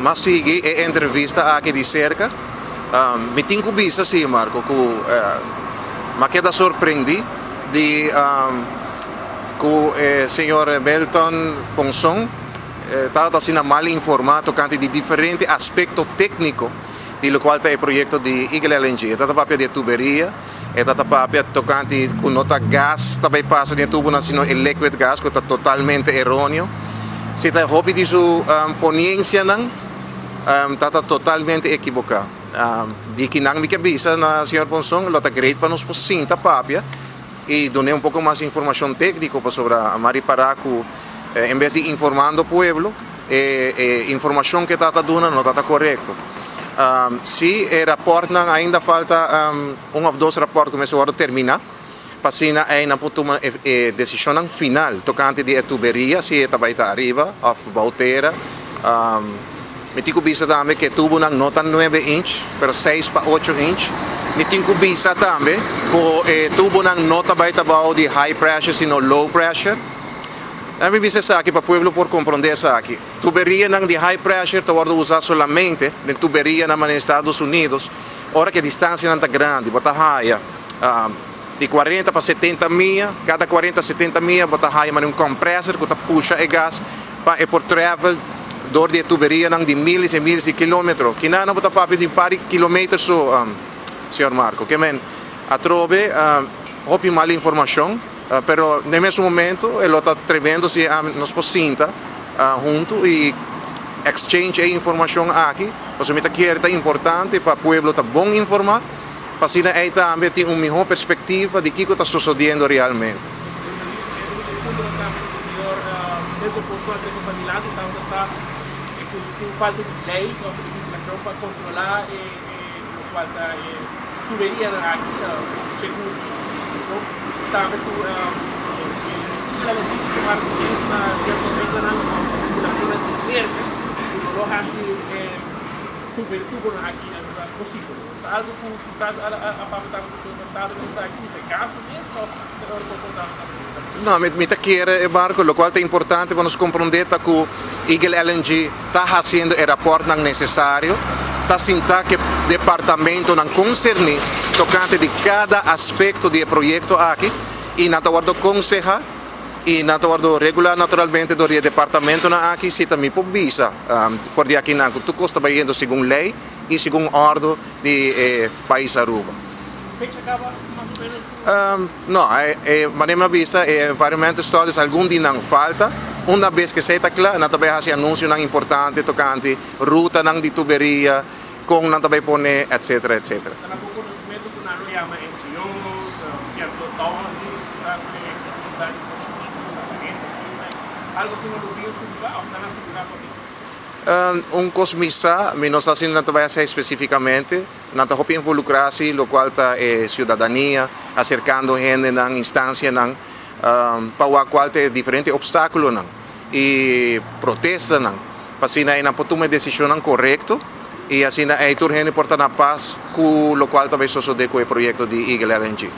Mas sige e entrevista aqui de cerca. Me tenho visto sim, Marco, que me queda surpreendido de que o senhor Belton Ponson está sendo mal informado tocante de diferentes aspectos técnicos do qual é o projeto de Eagle LNG. Está papel de tuberia, está papel tocante com nota gás, também passa de tubo nacional liquid gas, que está totalmente errôneo. Se está hobby de sua ponência está totalmente equivocado. De que não me avisa na senhor Ponson, ela está great para nos posinta papia e donei pouco mais informação técnica sobre a Mariparaco, em vez de informando o povo, informação que está dando não está correto. Se o rapporto ainda falta ou dois rapportos começam a terminar, passina é na tomar decisão final tocante de tuberia, se está vai estar arriba, of bauteira. Me tenho visto também que tubo não está 9 inch, mas 6 para 8 inch. Me tenho visto também que tubo não está vai estar de high pressure, sino low pressure. A mim disse aqui para o povo por compreender isso aqui. Tuberia não de high pressure está usada somente de tuberia nos Estados Unidos. Ora que a distância não está grande, bota raia de 40 para 70 milhas, cada 40 a 70 milhas bota raia mas um compressor que puxa o gás para por travel dor de tuberia de milhas e milhas de quilômetros. Que não bota papo de par quilômetros só, senhor Marco. Que men a trove houve mal informação. Pero nel mesmo momento ele está atrevendosi a nos posinta junto e exchange informação aqui. Você me que é importante para o povo estar bom informado, para assim aí também ter uma melhor perspectiva de que está sucedendo realmente. Falta de lei, nossa legislação para controlar a tuberia na segundo também tu ela tem que tomar ciência na certa na população brasileira que não há tubo aqui é possível algo que quizás a parte da passada pensar aqui é caso mesmo não, me quer Marco, o qual é importante para nos compreender que o Eagle LNG está fazendo o rapporto necessário, está sentindo que o departamento não concerne tocante de cada aspecto do projeto aqui e não está aconselhar e não está regular naturalmente do departamento aqui se também precisa porque aqui não tu custa vai indo segundo lei e segundo ordem de país Aruba. Fecha acaba mais ou menos não, mas avisa environmental studies algum dia não falta. Uma vez que está claro, não também faz anúncio importante tocante ruta de tuberia, com não também pôr etc, etc. Conhecimento que não chama NGOs, certo algo assim no Rio Sul, está na cidade cosmissa, mas não assim não vai ser especificamente, não está involucrar-se, o qual está cidadania, acercando gente na instância para o qual tem diferentes obstáculos e protesta para assim não pode tomar decisão correta e assim é turno porta na paz com o qual também sucede com o projeto de Eagle LNG.